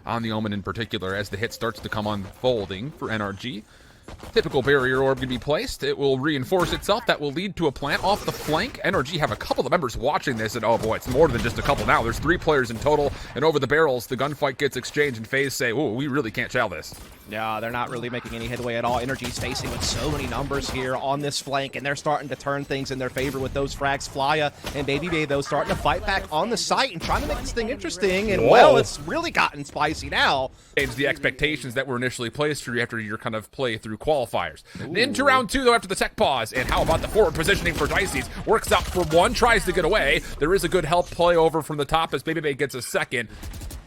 on the Omen in particular as the hit starts to come unfolding for NRG. Typical barrier orb can be placed. It will reinforce itself. That will lead to a plant off the flank. NRG have a couple of members watching this, and oh boy, it's more than just a couple now. There's 3 players in total, and over the barrels, the gunfight gets exchanged, and Faze say, "Ooh, we really can't chow this." Yeah, they're not really making any headway at all. NRG's facing with so many numbers here on this flank, and they're starting to turn things in their favor with those frags. Flya and Baby Bay, though, starting to fight back on the site and trying to make this thing interesting, and well, it's really gotten spicy now. Change the expectations that were initially placed for you after your kind of play through qualifiers. Into round 2, though, after the tech pause, and how about the forward positioning for Dicey's? Works out for 1, tries to get away. There is a good help play over from the top as Baby Bay gets a second.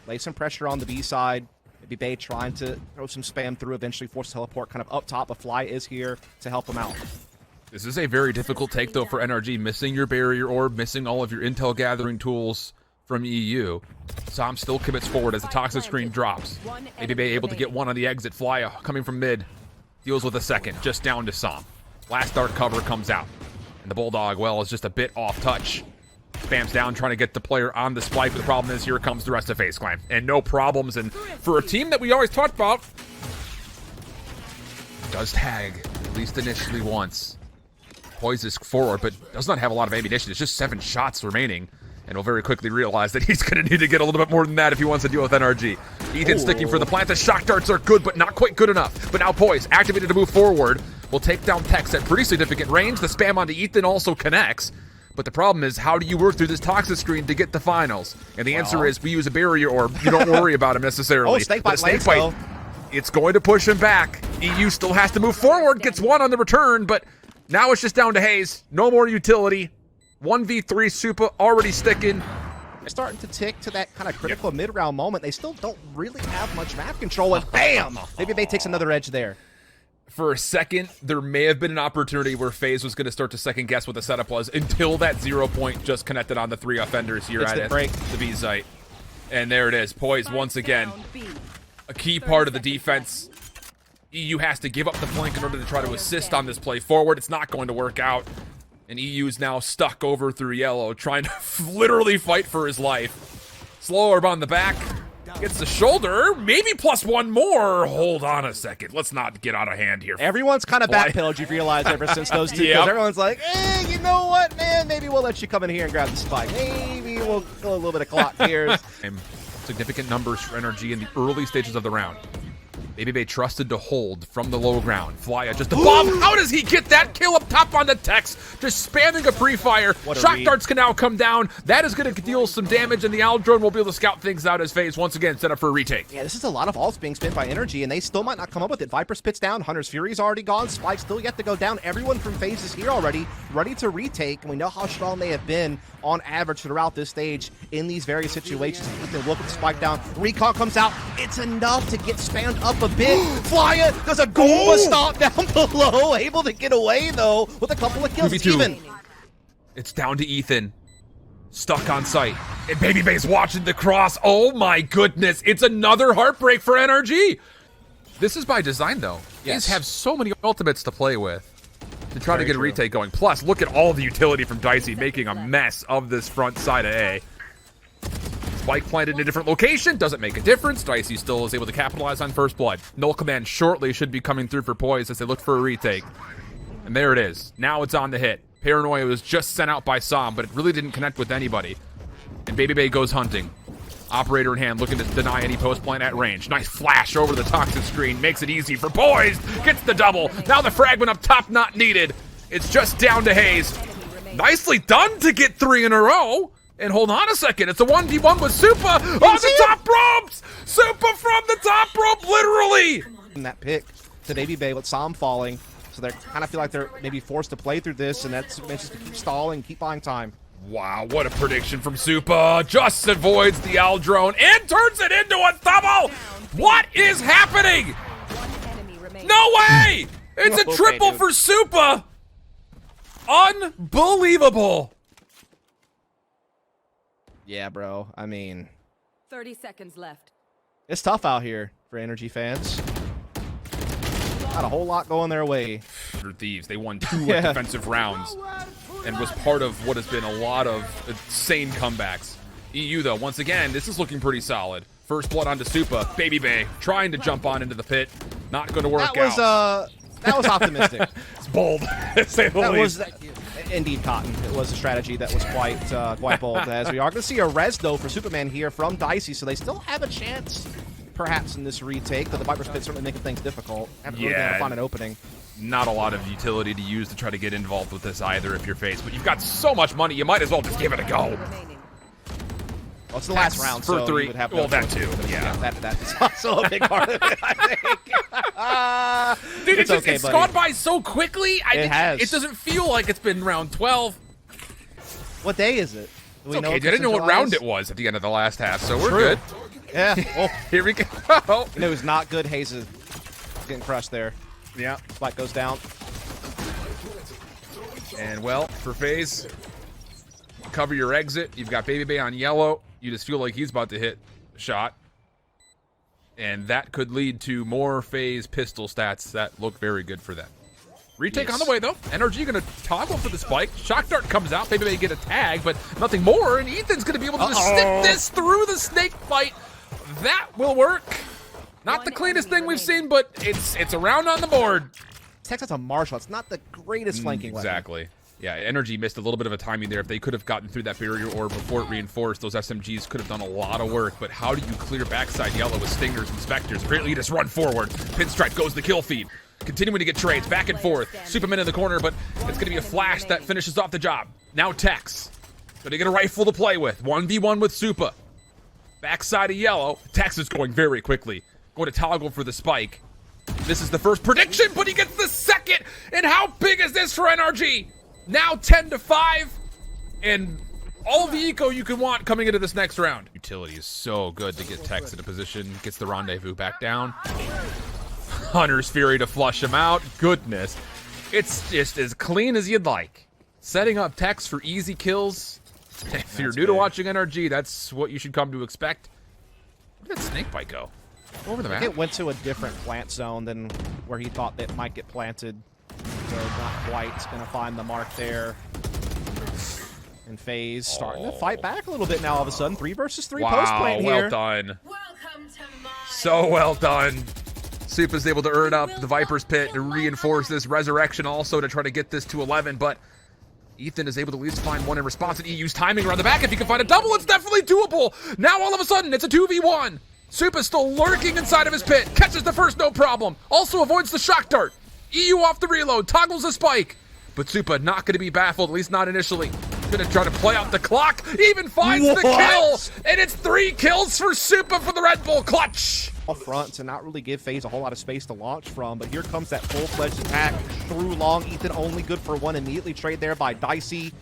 Lay some pressure on the B side. Baby Bay trying to throw some spam through, eventually force teleport kind of up top, but Fly is here to help him out. This is a very difficult take, though, for NRG, missing your barrier orb, missing all of your intel gathering tools from EU. Sam still commits forward as the toxic screen drops. Baby Bay able to get 1 on the exit. Fly coming from mid. Deals with a second, just down to Sam. Last dark cover comes out. And the Bulldog, well, is just a bit off touch. Spams down, trying to get the player on the spike, but the problem is here comes the rest of Faze Clan. And no problems, and for a team that we always talked about, does tag, at least initially once. Poise is forward, but does not have a lot of ammunition. It's just 7 shots remaining. And will very quickly realize that he's going to need to get a little bit more than that if he wants to deal with NRG. Ethan sticking for the plant. The shock darts are good, but not quite good enough. But now Poise, activated to move forward, will take down Tex at pretty significant range. The spam onto Ethan also connects. But the problem is, how do you work through this toxic screen to get the finals? And the answer is, we use a barrier orb. You don't worry about him necessarily. Snake bite, it's going to push him back. EU still has to move forward, gets 1 on the return, but now it's just down to Haze. No more utility. 1v3 Supa already sticking. They're starting to tick to that kind of critical mid-round moment. They still don't really have much map control, and bam! Maybe Bay takes another edge there. For a second, there may have been an opportunity where FaZe was going to start to second guess what the setup was until that 0 point just connected on the 3 offenders here at the B site. And there it is. Poise once again. A key part of the defense. EU has to give up the flank in order to try to assist on this play forward. It's not going to work out. And EU's now stuck over through yellow, trying to literally fight for his life. Slow orb on the back. Gets the shoulder, maybe +1 more. Hold on a second. Let's not get out of hand here. Everyone's kind of backpedaled, you've realized, ever since those two. Because everyone's like, you know what, man? Maybe we'll let you come in here and grab the spike. Maybe we'll kill a little bit of clock here. Significant numbers for NRG in the early stages of the round. Baby Bay trusted to hold from the low ground. Flya just above. How does he get that kill up top on the Tex? Just spamming a pre-fire. Shock darts can now come down. That is going to deal some damage, and the Owl drone will be able to scout things out as Faze once again set up for a retake. Yeah, this is a lot of ults being spent by NRG, and they still might not come up with it. Viper spits down. Hunter's Fury's already gone. Spike's still yet to go down. Everyone from Faze is here already, ready to retake, and we know how strong they have been on average throughout this stage in these various situations. Ethan look at the spike down. Recon comes out. It's enough to get spammed up a bit. Flya does a Goomba stomp down below. Able to get away, though, with a couple of kills. It's down to Ethan. Stuck on site. And Baby Bay's watching the cross. Oh my goodness. It's another heartbreak for NRG. This is by design, though. Yes. These have so many ultimates to play with to try to get a retake going. Plus, look at all the utility from Dicey making a mess of this front side of A. Spike planted in a different location, doesn't make a difference. Dicey still is able to capitalize on first blood. Null command shortly should be coming through for Poise as they look for a retake. And there it is. Now it's on the hit. Paranoia was just sent out by Sam, but it really didn't connect with anybody. And Baby Bay goes hunting. Operator in hand, looking to deny any post plant at range. Nice flash over the toxic screen. Makes it easy for Poise. Gets the double. Now the fragment up top not needed. It's just down to Haze. Nicely done to get 3 in a row. And hold on a second, it's a 1v1 with Supa on the top ropes! Supa from the top rope, literally! In that pick to Baby Bay with Sam falling, so they kind of feel like they're maybe forced to play through this, and that's just to keep stalling, keep buying time. Wow, what a prediction from Supa. Just avoids the Owl drone and turns it into a double! What is happening? No way! It's a triple for Supa! Unbelievable! Yeah, bro. I mean, 30 seconds left. It's tough out here for NRG fans. Not a whole lot going their way. Thieves, they won 2 defensive rounds and was part of what has been a lot of insane comebacks. EU, though, once again, this is looking pretty solid. First blood onto Supa. Baby Bay trying to jump on into the pit. Not going to work out. That was optimistic. It's bold, to say the least. Indeed, Cotton. It was a strategy that was quite bold. As we are going to see a res, though, for Superman here from Dicey, so they still have a chance, perhaps, in this retake, but the Viper's Pit certainly making things difficult. Haven't really been able to find an opening. Not a lot of utility to use to try to get involved with this either if you're Faze, but you've got so much money, you might as well just give it a go. Well, it's the last round, for so 3. You would have well, that too. Yeah, that's also a big part of it, I think. Dude, it's okay, gone by so quickly. It has. It doesn't feel like it's been round 12. What day is it? It's okay. I didn't know what round it was at the end of the last half, so we're good. Yeah. Well, here we go. It was not good. Haze is getting crushed there. Yeah. Spike goes down. And, well, for Faze, cover your exit. You've got Baby Bay on yellow. You just feel like he's about to hit a shot. And that could lead to more Faze pistol stats that look very good for them. Retake on the way, though. NRG going to toggle for the spike. Shock Dart comes out. Baby Bay get a tag, but nothing more. And Ethan's going to be able to just stick this through the snake fight. That will work. Not the cleanest thing we've seen, but it's a round on the board. Texas a Marshall. It's not the greatest flanking weapon. Exactly. Yeah, NRG missed a little bit of a timing there. If they could have gotten through that barrier or before it reinforced, those SMGs could have done a lot of work. But how do you clear backside yellow with Stingers and Spectres? Apparently you just run forward. Pinstripe goes the kill feed. Continuing to get trades back and forth. Superman in the corner, but it's going to be a flash that finishes off the job. Now Tex. Going to get a rifle to play with. 1v1 with Supa. Backside of yellow. Tex is going very quickly. Going to toggle for the spike. This is the first prediction, but he gets the second. And how big is this for NRG? Now 10-5, and all the eco you can want coming into this next round. Utility is so good to get Tex in a position. Gets the rendezvous back down. Hunter's Fury to flush him out. Goodness. It's just as clean as you'd like. Setting up Tex for easy kills. If you're new to watching NRG, that's what you should come to expect. Where did Snakebite go? Over the map. It went to a different plant zone than where he thought that might get planted. So not quite going to find the mark there. And Faze starting to fight back a little bit now all of a sudden. 3 versus 3 post plant here. Well done. So well done. Supa's able to earn up the Viper's Pit to reinforce this resurrection also to try to get this to 11, but Ethan is able to at least find one in response, and EU's timing around the back. If he can find a double, it's definitely doable. Now all of a sudden, it's a 2v1. Supa's still lurking inside of his pit. Catches the first, no problem. Also avoids the shock dart. EU off the reload, toggles the spike. But Supa not going to be baffled, at least not initially. Going to try to play out the clock. Even finds the kill. And it's 3 kills for Supa for the Red Bull clutch. Up front to not really give Faze a whole lot of space to launch from. But here comes that full-fledged attack through long. Ethan only good for 1. Immediately trade there by Dicey.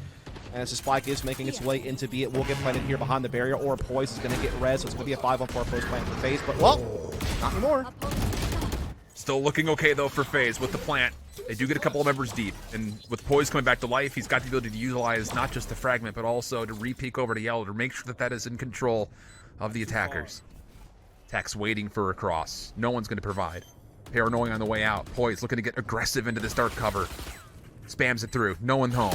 As the spike is making its way into B, it will get planted here behind the barrier, or Poise is going to get res, so it's going to be a 5-on-4 post plant for Faze, but, well, not anymore. Still looking okay, though, for Faze with the plant. They do get a couple of members deep, and with Poise coming back to life, he's got the ability to utilize not just the fragment, but also to re-peek over to yellow to make sure that that is in control of the attackers. Tex waiting for a cross. No one's going to provide. Paranoia on the way out. Poise looking to get aggressive into this dark cover. Spams it through. No one home.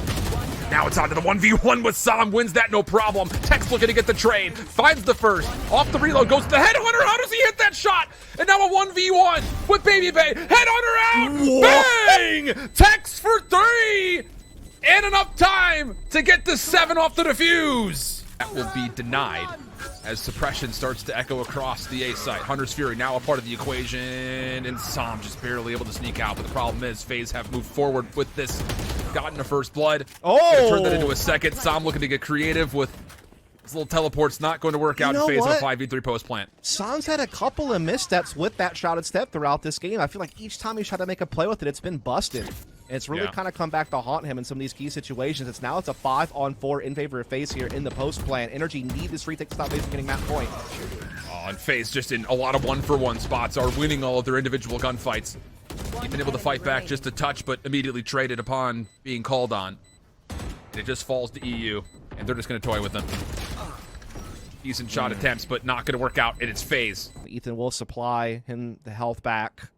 Now it's on to the 1v1 with Sam. Wins that, no problem. Tex looking to get the trade. Finds the first. Off the reload. Goes to the Headhunter. How does he hit that shot? And now a 1v1 with Baby Bay. Headhunter out. Whoa. Bang! Tex for 3. And enough time to get the 7 off the defuse. That will be denied as suppression starts to echo across the A site. Hunter's Fury now a part of the equation, and Sam just barely able to sneak out. But the problem is, Faze have moved forward with this. Gotten a first blood. Gonna turn that into a second. Sam looking to get creative with his little teleports. Not going to work out in Faze on a 5v3 post plant. Sam's had a couple of missteps with that shrouded step throughout this game. I feel like each time he's tried to make a play with it, it's been busted. And it's really kind of come back to haunt him in some of these key situations. It's a 5-on-4 in favor of Faze here in the post plant. NRG need this retake to stop Faze from getting map point. Oh, and Faze just in a lot of 1-for-1 spots are winning all of their individual gunfights. He's been able to fight back just a touch, but immediately traded upon being called on. And it just falls to EU, and they're just going to toy with them. Decent shot attempts, but not going to work out, and it's Faze. Ethan will supply him the health back.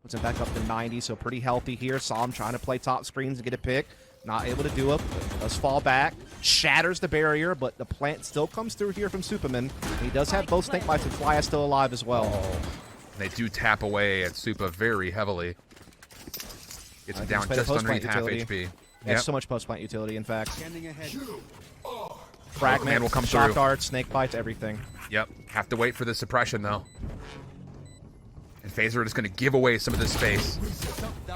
Puts him back up to 90, so pretty healthy here. Saw him trying to play top screens and get a pick. Not able to do it. Does fall back. shatters the barrier, but the plant still comes through here from Superman. He does have both Snake Bites and Fly still alive as well. Oh, they do tap away at Supa very heavily. It's down just underneath half HP. Yep. So much post-plant utility, in fact. Man Fragment, will come shock through. darts, Snake Bites, everything. Yep, have to wait for the suppression though. And Phaser is going to give away some of this space.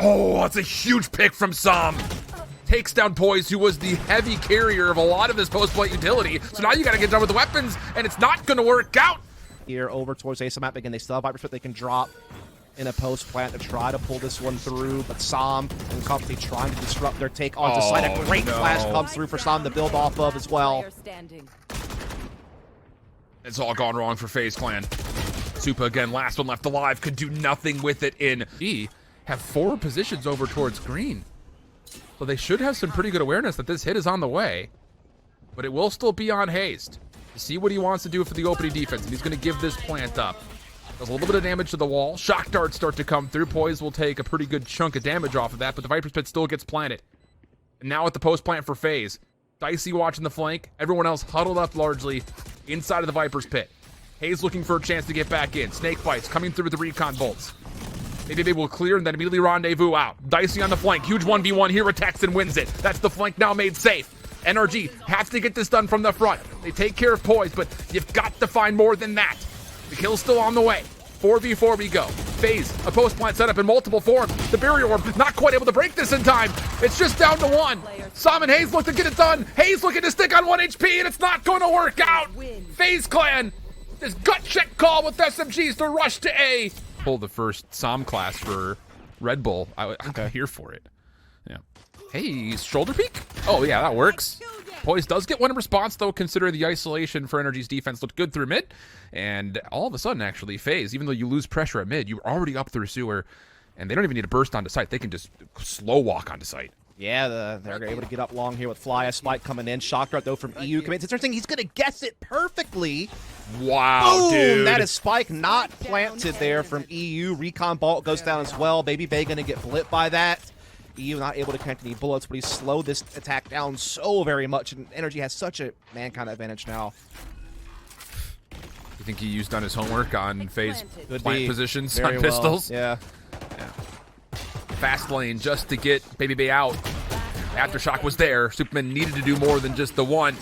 Oh, that's a huge pick from Sam. Takes down Poise, who was the heavy carrier of a lot of this post-plant utility. So now you got to get done with the weapons, and it's not going to work out. Here over towards Ace Map again. They still have Viper Spit they can drop in a post-plant to try to pull this one through, but Sam and company trying to disrupt their take onto site. A great flash comes through for Sam to build off of as well. It's all gone wrong for FaZe Clan. Supa again, last one left alive, could do nothing with it in E. Have 4 positions over towards green. So they should have some pretty good awareness that this hit is on the way. But it will still be on Hazed to see what he wants to do for the opening defense. And he's going to give this plant up. Does a little bit of damage to the wall. Shock darts start to come through. Poise will take a pretty good chunk of damage off of that, but the Viper's Pit still gets planted. And now at the post plant for FaZe. Dicey watching the flank. Everyone else huddled up largely inside of the Viper's Pit. Hayes looking for a chance to get back in. Snake Bites coming through with the recon bolts. Maybe they will clear and then immediately rendezvous out. Dicey on the flank. Huge 1v1 here. Attacks and wins it. That's the flank now made safe. NRG has to get this done from the front. They take care of Poise, but you've got to find more than that. The kill's still on the way. 4v4 we go. Faze, a post plant setup in multiple forms. The barrier orb not quite able to break this in time. It's just down to 1. Sam and Hayes look to get it done. Hayes looking to stick on 1 HP, and it's not going to work out. FaZe Clan, this gut check call with SMGs to rush to A. Pull the first Sam class for Red Bull. I'm here for it. Yeah. Hey, shoulder peek? Oh yeah, that works. Poise does get one in response, though, considering the isolation for NRG's defense looked good through mid. And all of a sudden, actually, FaZe, even though you lose pressure at mid, you're already up through sewer, and they don't even need to burst onto site. They can just slow walk onto site. Yeah, they're able to get up long here with Fly. A spike coming in. Shock dart, though, from EU. It's interesting. He's going to guess it perfectly. Wow, Boom! dude. That is spike not planted there from EU. Recon bolt goes down as well. Baby Bay going to get flipped by that. EU not able to connect any bullets, but he slowed this attack down so very much, and NRG has such a mankind advantage now. You think he used on his homework on FaZe Could plant be. positions Very on well. pistols? Yeah. Fast lane just to get Baby Bay out. Aftershock was there. Superman needed to do more than just the one,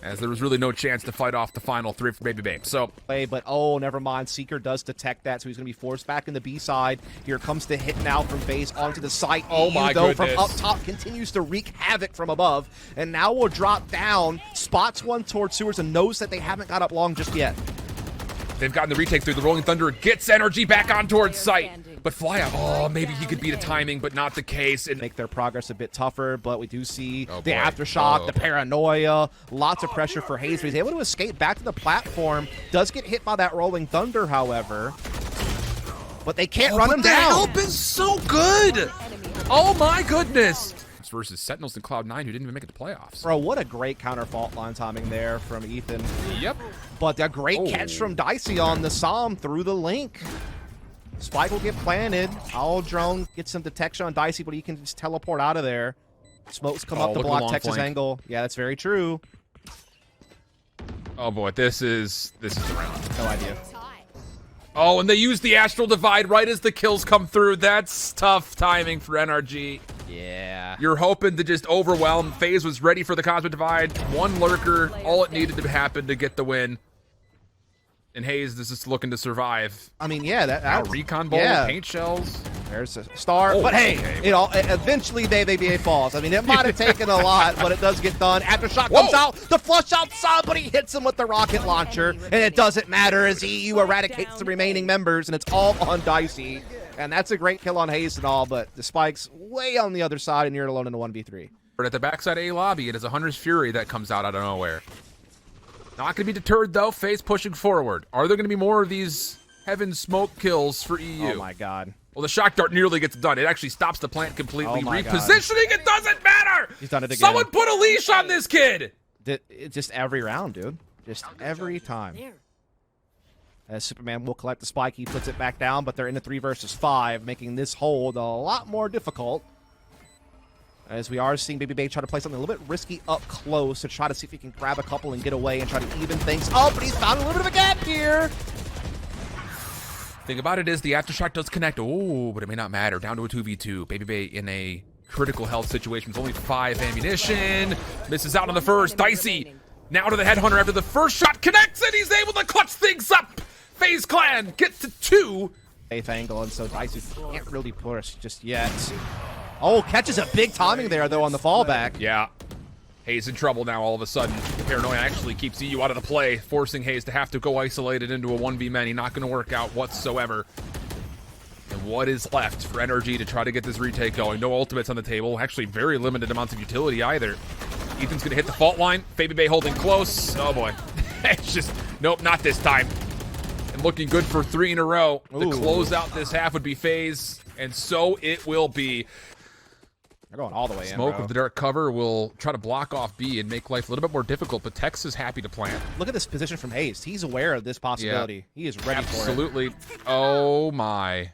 as there was really no chance to fight off the final 3 for Baby Bay. So, But oh, never mind. Seeker does detect that, so he's going to be forced back in the B side. Here comes the hit now from FaZe onto the site. Oh EU, my though, goodness. from up top continues to wreak havoc from above, and now will drop down, spots one towards sewers, and knows that they haven't got up long just yet. they've gotten the retake through. The Rolling Thunder gets NRG back on towards site. But Fly out. Oh, maybe he could beat a timing, but not the case. And Make their progress a bit tougher, but we do see the boy. aftershock, the paranoia, lots of pressure for Hayes. He's able to escape back to the platform. Does get hit by that Rolling Thunder, however. But they can't run him the down. help is so good. Oh my goodness. Versus Sentinels and Cloud9, who didn't even make it to playoffs. Bro, what a great counter fault line timing there from Ethan. Yep. But a great catch from Dicey on the Psalm through the link. Spike will get planted. Owl Drone gets some detection on Dicey, but he can just teleport out of there. Smokes come up to look at the block long Texas flank. angle. Yeah, that's very true. Oh boy, this is the round. No idea. Oh, and they use the Astral Divide right as the kills come through. That's tough timing for NRG. Yeah. You're hoping to just overwhelm. FaZe was ready for the Cosmic Divide. One lurker, all it needed to happen to get the win. And Hayes is just looking to survive. I mean, yeah, Now that recon ball, yeah. paint shells. There's a star, Oh, but hey, okay. you know, eventually they ABA falls. I mean, it might have taken a lot, but it does get done. Aftershock comes Whoa. out, the flush out somebody hits him with the rocket launcher, and it doesn't matter as EU eradicates the remaining members, and it's all on Dicey. And that's a great kill on Hayes and all, but the Spike's way on the other side, and you're alone in the 1v3. But at the backside A lobby, it is a Hunter's Fury that comes out of nowhere. Not going to be deterred, though. FaZe pushing forward. Are there going to be more of these Heaven Smoke kills for EU? Oh my god. Well, the Shock Dart nearly gets done. It actually stops the plant completely. Oh my God. Repositioning, it doesn't matter! He's done it again. Someone put a leash on this kid! It's just every round, dude. Just every time. As Superman will collect the spike, he puts it back down, but they're in a 3 versus 5, making this hold a lot more difficult. As we are seeing Baby Bay try to play something a little bit risky up close to try to see if he can grab a couple and get away and try to even things up, but he's found a little bit of a gap here. Thing about it is the aftershock does connect. Oh, but it may not matter. Down to a 2v2. Baby Bay in a critical health situation with only 5 ammunition. Misses out on the first. Dicey now to the headhunter after the first shot connects, and he's able to clutch things up. Faze Clan gets to 2. Eighth angle, and so Dicey can't really push just yet. Oh, catches a big timing there, though, on the fallback. Yeah. Haze in trouble now all of a sudden. Paranoia actually keeps EU out of the play, forcing Haze to have to go isolated into a 1v many. Not going to work out whatsoever. And what is left for NRG to try to get this retake going? No ultimates on the table. Actually, very limited amounts of utility either. Ethan's going to hit the fault line. Baby Bay holding close. Oh, boy. It's just, nope, not this time. And looking good for 3 in a row. Ooh. The close out this half would be Faze, and so it will be. They're going all the way in, Smoke bro. with the dark cover will try to block off B and make life a little bit more difficult, but Tex is happy to plant. Look at this position from Haze. He's aware of this possibility. Yeah. He is ready for it. Absolutely. Oh, my.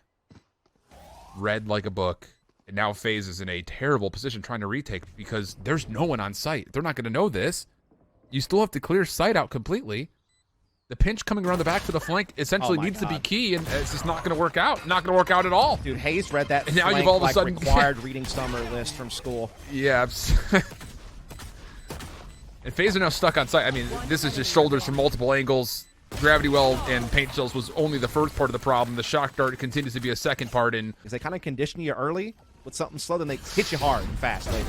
Read like a book. And now Faze is in a terrible position trying to retake because there's no one on site. They're not going to know this. You still have to clear sight out completely. The pinch coming around the back to the flank essentially needs to be key, and it's just not going to work out. Not going to work out at all. Dude, Haze read that And now flank, you've all of a like, sudden required reading summer list from school. Yeah. And Faze are now stuck on site. I mean, this is just shoulders from multiple angles. Gravity well and paint shells was only the first part of the problem. The shock dart continues to be a second part. And Because they kind of condition you early with something slow, then they hit you hard and fast later.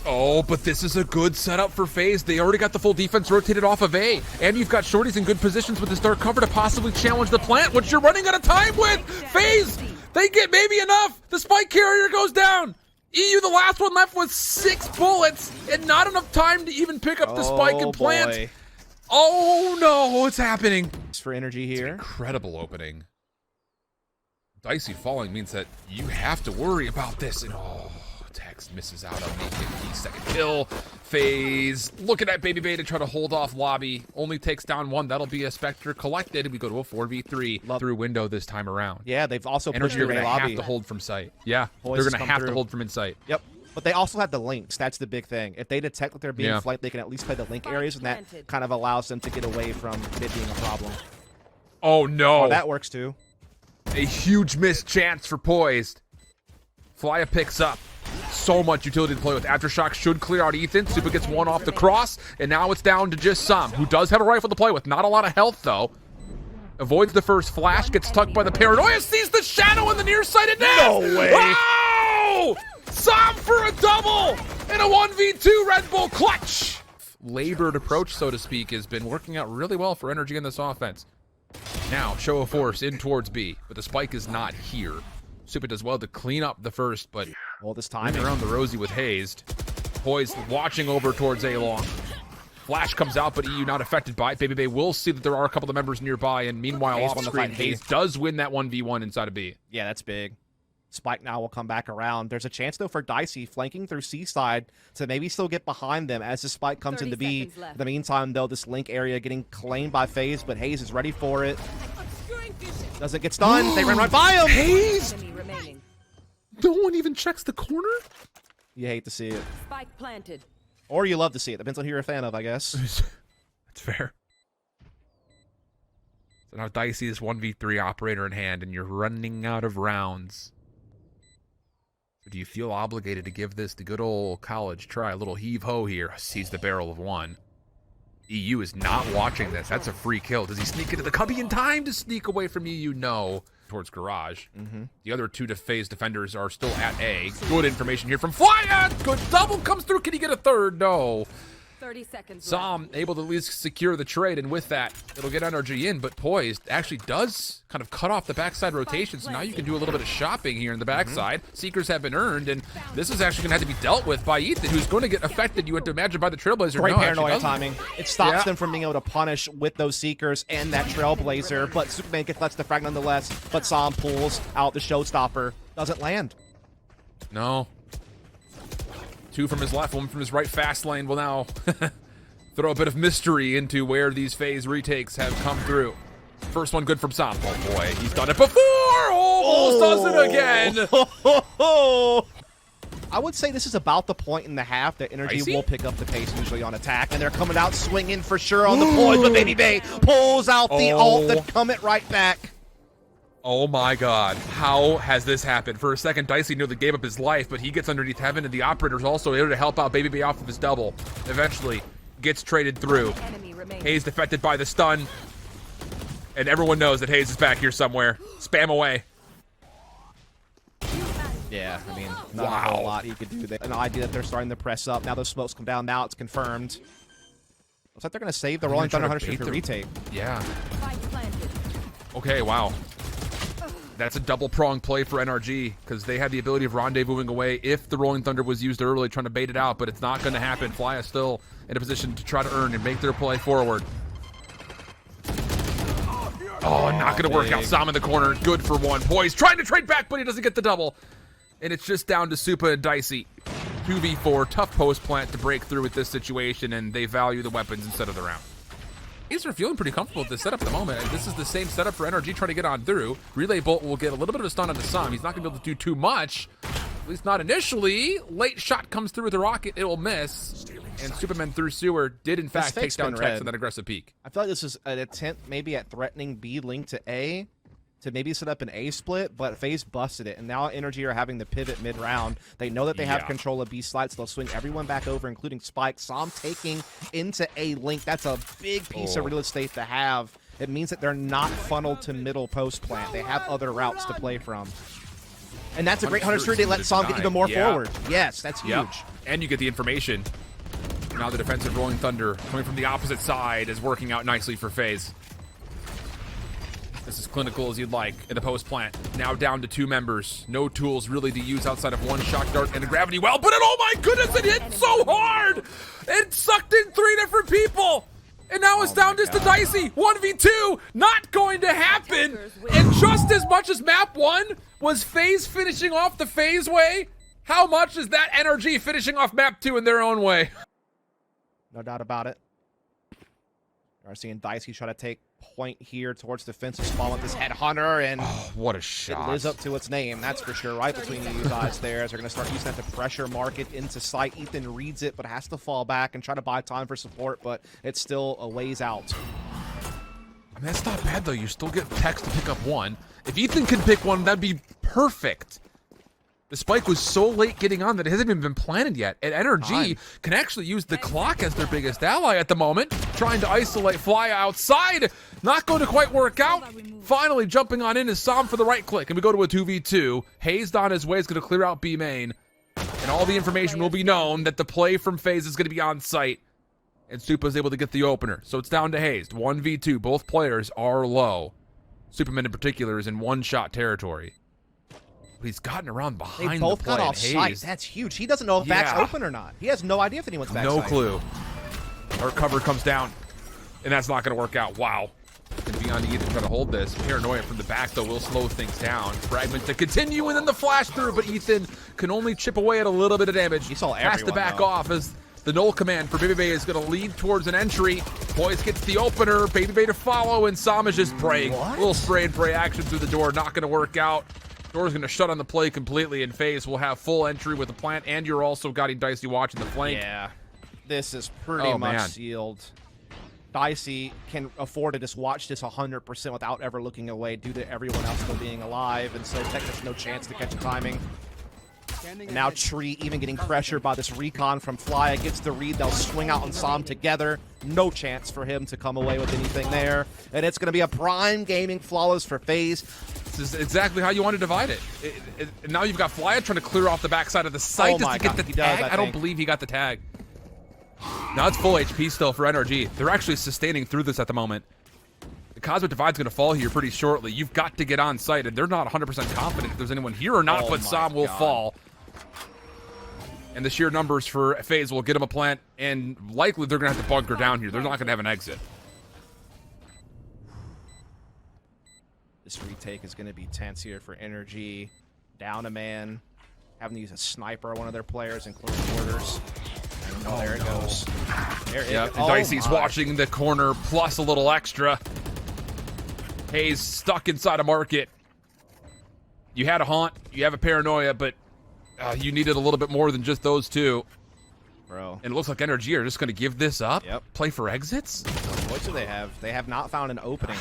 oh, but this is a good setup for Faze. They already got the full defense rotated off of A. And you've got shorties in good positions with this dark cover to possibly challenge the plant, which you're running out of time with. Faze, they get maybe enough. The spike carrier goes down. EU, the last one left with 6 bullets and not enough time to even pick up the spike and plant. Boy. Oh, no, what's happening? It's for energy here. Incredible opening. Dicey falling means that you have to worry about this. And oh, Tex misses out on the 50-second kill. Faze looking at Baby Bay to try to hold off lobby. Only takes down 1. That'll be a Spectre collected. We go to a 4v3 through window this time around. Yeah, they've also pushed Energy are through going a to have lobby. to hold from sight. Yeah, Boys they're has going to come have to through. hold from insight. Yep. But they also have the links. That's the big thing. If they detect that they're being flanked, they can at least play the link areas, and that kind of allows them to get away from it being a problem. Oh, no. Oh, that works too. A huge missed chance for Poised. Flya picks up. So much utility to play with. Aftershock should clear out Ethan. Super gets 1 off the cross, and now it's down to just Sam, who does have a rifle to play with. Not a lot of health, though. Avoids the first flash, gets tucked by the Paranoia, sees the shadow in the near-sighted net! No way! Oh! Sam for a double! And a 1v2 Red Bull clutch! Labored approach, so to speak, has been working out really well for NRG in this offense. Now, show of force in towards B, but the spike is not here. Super does well to clean up the first, but All this time. around the Rosie with Hazed. Poised, watching over towards A-Long. Flash comes out, but EU not affected by it. Baby Bay will see that there are a couple of members nearby, and meanwhile, Haze off won the screen, fight in B. Haze does win that 1v1 inside of B. Yeah, that's big. Spike now will come back around. There's a chance, though, for Dicey flanking through C-side to maybe still get behind them as the spike comes 30 into B. seconds left. In the meantime, though, this link area getting claimed by Faze, but Haze is ready for it. Doesn't get stunned. They ran right by him. Haze! Enemy remaining. No one even checks the corner? You hate to see it. Spike planted. Or you love to see it. Depends on who you're a fan of, I guess. That's fair. So now Dicey is 1v3 operator in hand, and you're running out of rounds. So do you feel obligated to give this the good old college try? A little heave-ho here. Sees the barrel of 1. EU is not watching this. That's a free kill. Does he sneak into the cubby in time to sneak away from EU? No. Towards garage. The other 2 Faze defenders are still at A. Good information here from Flya. Good double comes through. Can he get a third? No. 30 seconds left. Sam able to at least secure the trade, and with that, it'll get NRG in, but Poised actually does kind of cut off the backside rotation, so now you can do a little bit of shopping here in the backside. Seekers have been earned, and this is actually going to have to be dealt with by Ethan, who's going to get affected, you have to imagine, by the Trailblazer. Great No, actually paranoia doesn't. timing. It stops them from being able to punish with those Seekers and that Trailblazer, but Superman gets the frag nonetheless, but Sam pulls out the showstopper. Doesn't land. No. 2 from his left, 1 from his right. Fast lane will now throw a bit of mystery into where these Faze retakes have come through. First one good from Sam. Oh boy, he's done it before! Almost does it again! I would say this is about the point in the half that NRG will pick up the pace usually on attack, and they're coming out swinging for sure on the poise, but Baby Bay pulls out the ult that come it right back. Oh my god, how has this happened? For a second, Dicey nearly gave up his life, but he gets underneath Heaven, and the operator's also able to help out Baby Bay off of his double. Eventually, gets traded through. Haze defected by the stun, and everyone knows that Haze is back here somewhere. Spam away. Yeah, I mean, not a whole lot he could do there. An idea that they're starting to press up. Now those smokes come down. Now it's confirmed. Looks like they're going to save the Rolling Thunder 100 for retake. Yeah. Okay, wow. That's a double-pronged play for NRG, because they had the ability of rendezvousing away if the Rolling Thunder was used early, trying to bait it out, but it's not going to happen. Fly is still in a position to try to earn and make their play forward. Oh, not going to work out. Sam in the corner, good for one. Poise trying to trade back, but he doesn't get the double. And it's just down to Supa and Dicey. 2v4, tough post plant to break through with this situation, and they value the weapons instead of the round. These are feeling pretty comfortable with this setup at the moment. This is the same setup for NRG trying to get on through. Relay Bolt will get a little bit of a stun on the Sam. He's not going to be able to do too much, at least not initially. Late shot comes through with the rocket. It will miss. And Superman through sewer did, in fact, take down Tex with that aggressive peek. I feel like this is an attempt maybe at threatening B link to A, to maybe set up an A split, but Faze busted it, and now NRG are having to pivot mid-round. They know that they have control of B slides, so they'll swing everyone back over, including Spike. Sam taking into A link. That's a big piece of real estate to have. It means that they're not funneled to middle post plant. They have other routes to play from. And that's a great 100 streak. They let Sam get even more forward. Yes, that's huge. And you get the information. Now the defensive Rolling Thunder coming from the opposite side is working out nicely for Faze. This is clinical as you'd like in the post plant. Now down to 2 members. No tools really to use outside of one shock dart and a gravity well, but oh my goodness, it hit so hard! It sucked in 3 different people! And now it's down just to Dicey. 1v2, not going to happen! And just as much as map 1 was Faze finishing off the Faze way, how much is that NRG finishing off map 2 in their own way? No doubt about it. We're seeing Dicey try to take point here towards defensive spawn with this headhunter, and what a shot. It lives up to its name, that's for sure. Right between you guys there, as they're going to start using that to pressure market into sight. Ethan reads it, but has to fall back and try to buy time for support, but it's still a ways out. I mean, that's not bad, though. You still get Tex to pick up 1. If Ethan can pick 1, that'd be perfect. The spike was so late getting on that it hasn't even been planted yet. And NRG can actually use the clock as their biggest ally at the moment, trying to isolate Fly outside. Not going to quite work out. Finally jumping on in is Sam for the right click, and we go to a 2v2. Hazed on his way is going to clear out B main. And all the information will be known that the play from Faze is going to be on site. And Supa is able to get the opener. So it's down to Hazed. 1v2. Both players are low. Superman in particular is in one-shot territory. But he's gotten around behind they both the play. Got off sight. That's huge. He doesn't know if back's open or not. He has no idea if anyone's back. No clue. Our cover comes down, and that's not going to work out. Wow. And beyond Ethan trying to hold this. Paranoia from the back, though, will slow things down. Fragment to continue, and then the flash through, but Ethan can only chip away at a little bit of damage. He saw everyone, has to back off as the null command for Baby Bay is going to lead towards an entry. Poise gets the opener. Baby Bay to follow, and Sam is just praying. A little spray and pray action through the door. Not going to work out. Door's going to shut on the play completely, and Faze will have full entry with the plant, and you're also got Dicey watching the flank. Yeah, this is pretty much sealed. Dicey can afford to just watch this 100% without ever looking away due to everyone else still being alive, and so Tech has no chance to catch the timing. And now Tree even getting pressured by this recon from Fly. Gets the read. They'll swing out on Sam together. No chance for him to come away with anything there. And it's going to be a prime gaming flawless for Faze. This is exactly how you want to divide it. And now you've got Fly trying to clear off the backside of the site just to get the tag. I don't believe he got the tag. Now it's full HP still for NRG. They're actually sustaining through this at the moment. The Cosmic Divide's going to fall here pretty shortly. You've got to get on site, and they're not 100% confident if there's anyone here or not, but Sam will fall. And the sheer numbers for Faze will get him a plant, and likely they're going to have to bunker down here. They're not going to have an exit. This retake is going to be tense here for NRG. Down a man. Having to use a sniper on one of their players in close quarters. And there it goes. There it goes. And Dicey's watching the corner, plus a little extra. Haze stuck inside a market. You had a haunt, you have a paranoia, but You needed a little bit more than just those two. Bro. And it looks like NRG are just going to give this up? Yep. Play for exits? What do they have? They have not found an opening.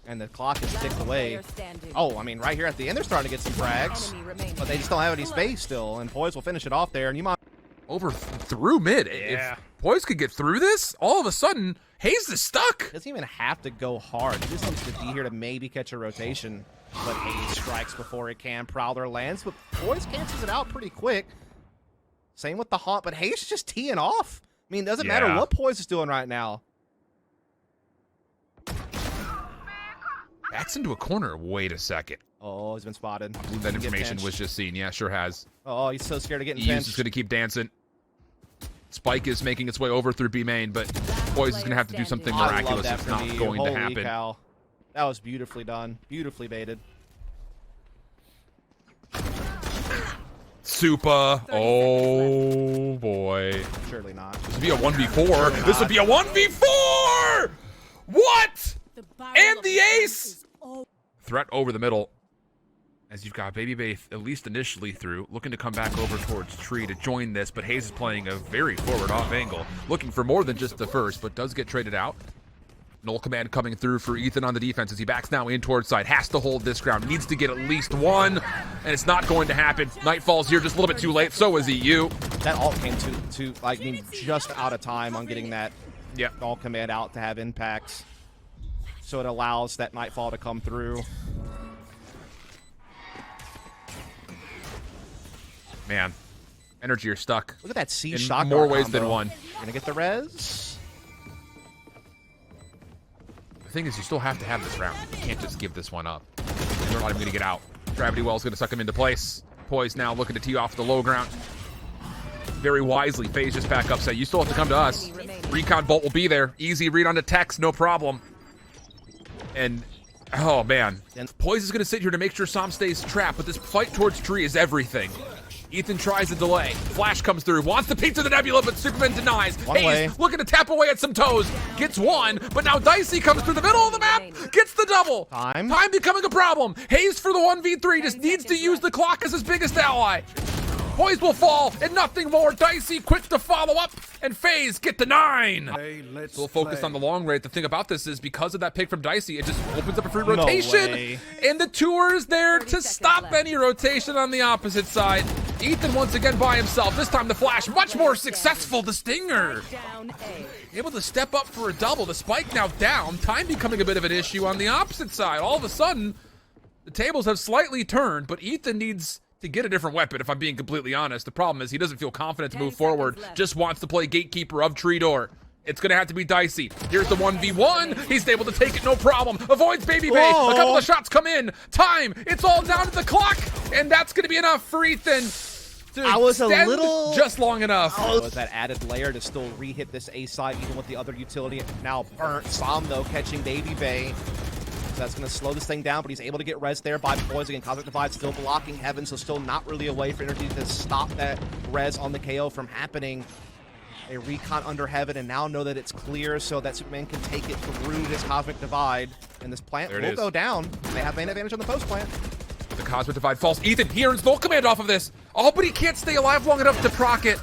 And the clock is ticked away. Player standing. Oh, I mean, right here at the end, they're starting to get some frags. Enemy remaining. But they just don't have any space still. And Poise will finish it off there. And you might... Over through mid. Yeah. If Poise could get through this, all of a sudden, Hayes is stuck. Doesn't even have to go hard. He just needs to be here to maybe catch a rotation. But Hayes strikes before it can. Prowler lands, but Poise cancels it out pretty quick. Same with the Haunt, but Hayes is just teeing off. I mean, it doesn't matter what Poise is doing right now. Backs into a corner. Wait a second. Oh, he's been spotted. That information was just seen. Yeah, sure has. Oh, he's so scared of getting Euse pinched. is going to keep dancing. Spike is making its way over through B main, but Poise is going to have to do something I love miraculous. that It's from not you. going Holy to happen. cow. That was beautifully done. Beautifully baited. Super. Oh, boy. Surely not. This would be a 1v4. This would be a 1v4! What? And the ace! Threat over the middle. As you've got Baby Bath at least initially through, looking to come back over towards Tree to join this, but Hayes is playing a very forward off angle, looking for more than just the first, but does get traded out. Null command coming through for Ethan on the defense as he backs now in towards side. Has to hold this ground. Needs to get at least one, and it's not going to happen. Nightfall's here just a little bit too late. So is EU. That ult came to like, I mean, just out of time on getting that ult command out to have impacts. So it allows that Nightfall to come through. Man, NRG are stuck. Look at that C in shot. more ways than one. You're gonna get the res. The thing is, you still have to have this round. You can't just give this one up. They're not even going to get out. Gravity Well's going to suck him into place. Poise now looking to tee off the low ground. Very wisely, Faze just back up. Say, you still have to come to us. Recon Bolt will be there. Easy read onto text, no problem. And, oh man. Poise is going to sit here to make sure Som stays trapped, but this fight towards Tree is everything. Ethan tries to delay. Flash comes through. Wants to peek to the Nebula, but Superman denies. Hayes looking to tap away at some toes. Gets one, but now Dicey comes through the middle of the map. Gets the double. Time becoming a problem. Hayes for the 1v3 just needs to use the clock as his biggest ally. Poise will fall, and nothing more. Dicey quick to follow up, and Faze get the 9. Still focused on the long rate. The thing about this is because of that pick from Dicey, it just opens up a free rotation. And the tour is there to stop any rotation on the opposite side. Ethan once again by himself. This time the flash much more successful. The stinger able to step up for a double. The spike now down. Time becoming a bit of an issue on the opposite side. All of a sudden, the tables have slightly turned, but Ethan needs to get a different weapon, if I'm being completely honest. The problem is he doesn't feel confident to move forward, just wants to play gatekeeper of Tree Door. It's gonna have to be Dicey. Here's the 1v1. He's able to take it, no problem. Avoids Baby Bay. A couple of shots come in. Time. It's all down to the clock, and that's gonna be enough for Ethan to extend just long enough. Was that added layer to still re-hit this A side, even with the other utility now burnt. Som though catching Baby Bay. So that's going to slow this thing down, but he's able to get res there by Poise. Again, Cosmic Divide still blocking Heaven, so still not really a way for NRG to stop that res on the KO from happening. A recon under Heaven, and now know that it's clear so that Superman can take it through this Cosmic Divide. And this plant will go down. They have main advantage on the post plant. The Cosmic Divide falls. Ethan, he earns full command off of this. Oh, but he can't stay alive long enough to proc it.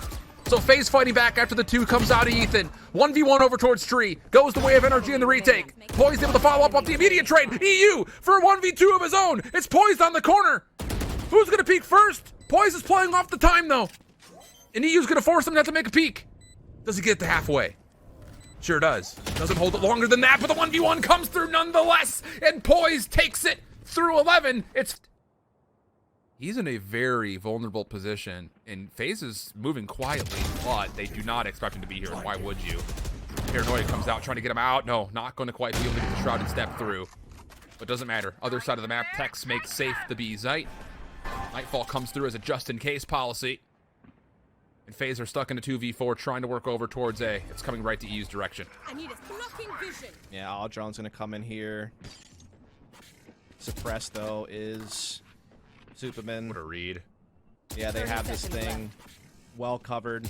So Faze fighting back after the 2 comes out of Ethan. 1v1 over towards Tree. Goes the way of NRG in the retake. Poise able to follow up off the immediate trade. EU for a 1v2 of his own. It's Poised on the corner. Who's going to peek first? Poise is playing off the time, though. And EU's going to force him to have to make a peek. Does he get to halfway? Sure does. Doesn't hold it longer than that, but the 1v1 comes through nonetheless. And Poise takes it through 11. He's in a very vulnerable position, and Faze is moving quietly, but they do not expect him to be here, and why would you? Paranoia comes out, trying to get him out. No, not going to quite be able to get the Shrouded Step through. But doesn't matter. Other side of the map, Tex makes safe the B site. Nightfall comes through as a just-in-case policy. And Faze are stuck in a 2v4, trying to work over towards A. It's coming right to E's direction. I need a blocking vision. Yeah, All Drone's going to come in here. Suppressed, though, is Superman. What a read. Yeah, they have this thing well covered.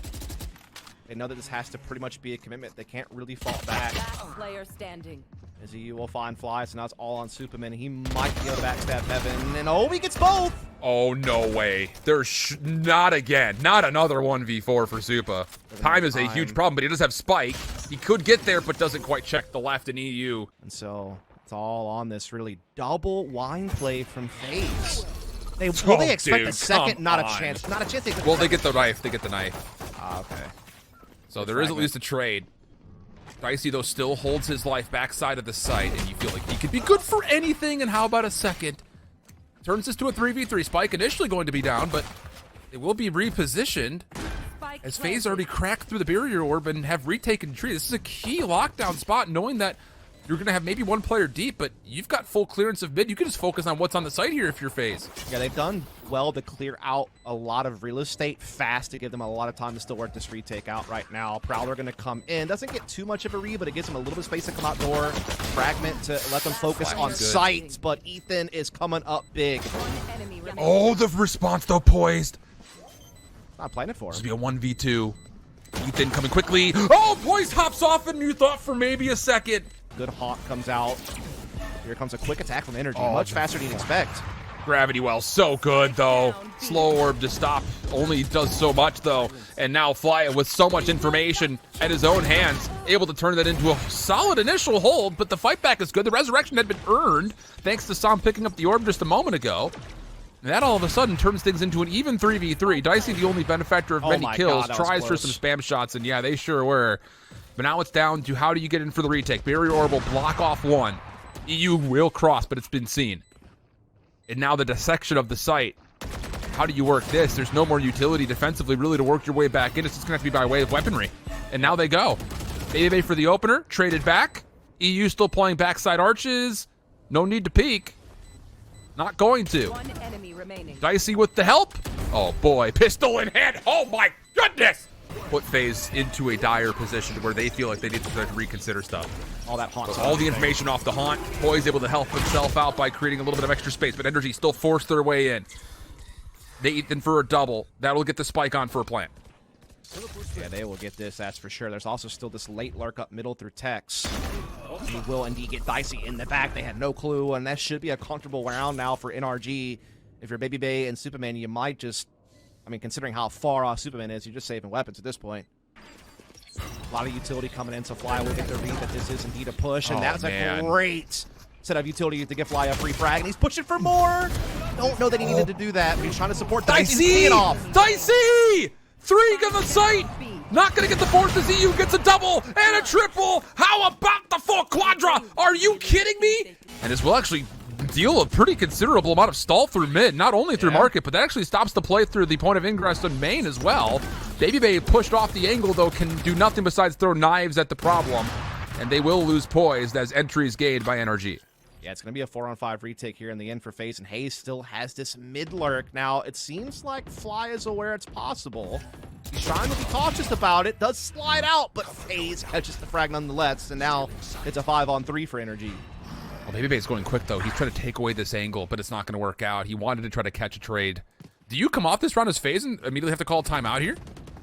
They know that this has to pretty much be a commitment. They can't really fall back. Last player standing. As he will find Fly, so now it's all on Superman. He might be able to backstab Heaven, and oh, he gets both! Oh, no way. There's not again. Not another 1v4 for Supa. Time is a huge problem, but he does have Spike. He could get there, but doesn't quite check the left in EU. And so it's all on this really double wine play from Faze. Will they expect dude, a second? Not on. a chance. Not a chance. Well, they get the knife. They get the knife. Okay. So there is at least a trade. Dicey, though, still holds his life backside of the site, and you feel like he could be good for anything, and how about a second? Turns this to a 3v3. Spike initially going to be down, but it will be repositioned as Faze already cracked through the barrier orb and have retaken tree. This is a key lockdown spot, knowing that you're going to have maybe one player deep, but you've got full clearance of mid. You can just focus on what's on the site here if you're Faze. Yeah, they've done well to clear out a lot of real estate fast to give them a lot of time to still work this retake out right now. Prowler going to come in. Doesn't get too much of a read, but it gives them a little bit of space to come out door. Fragment to let them focus on sight, but Ethan is coming up big. Oh, the response, though, poised. Not playing it for This him. will be a 1v2. Ethan coming quickly. Oh, poised hops off, and you thought for maybe a second. Good hawk comes out. Here comes a quick attack from NRG. Oh, Much faster than you'd expect. Gravity well, so good though. Slow orb to stop only does so much though. And now Fly with so much information at his own hands, able to turn that into a solid initial hold, but the fight back is good. The resurrection had been earned thanks to Sam picking up the orb just a moment ago. And that all of a sudden turns things into an even 3v3. Dicey, the only benefactor of many kills, tries for some spam shots, and yeah, they sure were. But now it's down to how do you get in for the retake. Barrier orb will block off one. EU will cross, but it's been seen. And now the dissection of the site. How do you work this? There's no more utility defensively really to work your way back in. It's just going to have to be by way of weaponry. And now they go. Baby for the opener, traded back. EU still playing backside arches. No need to peek. Not going to. One enemy remaining. Dicey with the help. Oh boy, pistol in hand. Oh my goodness. Put Faze into a dire position where they feel like they need to reconsider stuff. All that haunt. All the information off the haunt. Boy's able to help himself out by creating a little bit of extra space, but NRG still forced their way in. They eat them for a double. That'll get the spike on for a plant. Yeah, they will get this, that's for sure. There's also still this late lurk up middle through Tex. He will indeed get Dicey in the back. They had no clue, and that should be a comfortable round now for NRG. If you're Baby Bay and Superman, you might just, I mean, considering how far off Superman is, you're just saving weapons at this point. A lot of utility coming in, so Fly will get the read that this is indeed a push, and that's a great set of utility to get Fly a free frag, and he's pushing for more. Don't know that he needed to do that, but he's trying to support Dicey. Dicey! 3 on the site! Not gonna get the fourth as EU gets a double and a triple! How about the full quadra? Are you kidding me? And this will actually deal a pretty considerable amount of stall through mid, not only through market, but that actually stops the play through the point of ingress on main as well. Baby Bay pushed off the angle, though, can do nothing besides throw knives at the problem, and they will lose poised as entry is gained by NRG. Yeah, it's going to be a 4-on-5 retake here in the end for Faze, and Hayes still has this mid-lurk. Now, it seems like Fly is aware it's possible. He's trying to be cautious about it, does slide out, but Faze catches the frag nonetheless, and now it's a 5-on-3 for NRG. Well, Baby Bay's going quick, though. He's trying to take away this angle, but it's not going to work out. He wanted to try to catch a trade. Do you come off this round as Faze and immediately have to call a timeout here?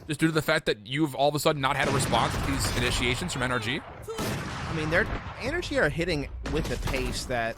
Just due to the fact that you've all of a sudden not had a response to these initiations from NRG? I mean, their NRG are hitting with a pace that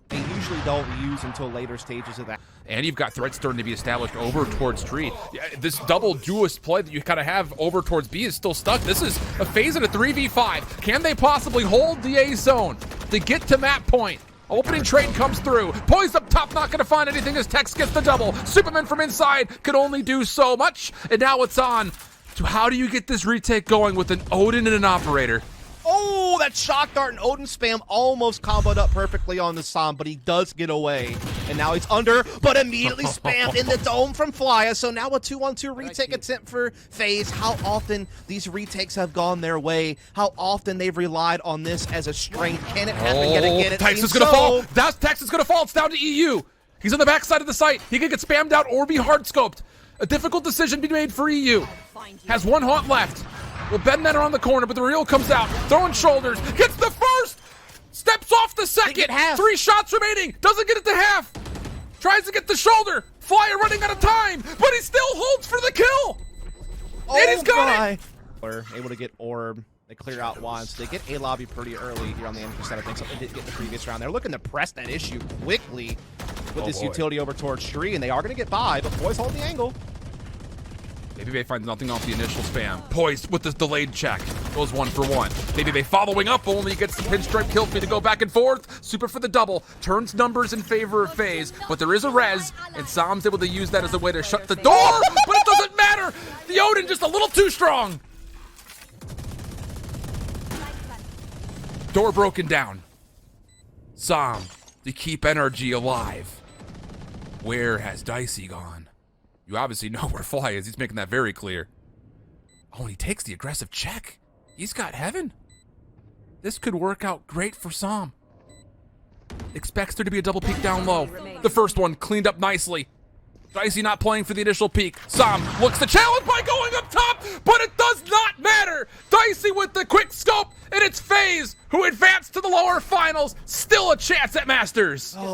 they usually don't use until later stages of that. And you've got threats starting to be established over towards Tree. Yeah, this double duelist play that you kind of have over towards B is still stuck. This is a Faze and a 3v5. Can they possibly hold the A zone to get to map point? Opening trade comes through. Poised up top, not going to find anything as Tex gets the double. Superman from inside could only do so much. And now it's on to how do you get this retake going with an Odin and an operator? Oh, that shock dart and Odin spam almost comboed up perfectly on the Sam, but he does get away. And now he's under, but immediately spammed in the dome from Flya. So now a 2-on-2 retake attempt for Faze. How often these retakes have gone their way. How often they've relied on this as a strength. Can it happen yet again? It Tex is going to fall. Tex is going to fall. It's down to EU. He's on the backside of the site. He could get spammed out or be hard scoped. A difficult decision to be made for EU. Has one haunt left. Will bend that around the corner, but the reel comes out. Throwing shoulders. Gets the first. Steps off the second. 3 shots remaining. Doesn't get it to half. Tries to get the shoulder. Flyer running out of time, but he still holds for the kill. And he's got it. Able to get orb. They clear out one, so they get a lobby pretty early here on the NRG side of things. Something they didn't get in the previous round. They're looking to press that issue quickly with this utility over towards Tree, and they are going to get by, but Boys hold the angle. Maybe they find nothing off the initial spam. Poised with this delayed check. Goes 1 for 1. Maybe they following up, only gets the pinstripe kill feed to go back and forth. Super for the double. Turns numbers in favor of Faze, but there is a res, and Sam's able to use that as a way to shut the door, but it doesn't matter. The Odin just a little too strong. Door broken down. Sam to keep NRG alive. Where has Dicey gone? You obviously know where Fly is. He's making that very clear. Oh, and he takes the aggressive check. He's got heaven. This could work out great for Sam. Expects there to be a double peek down low. The first one cleaned up nicely. Dicey not playing for the initial peek. Sam looks to challenge by going up top, but it does not matter. Dicey with the quick scope, and it's Faze who advanced to the lower finals. Still a chance at Masters.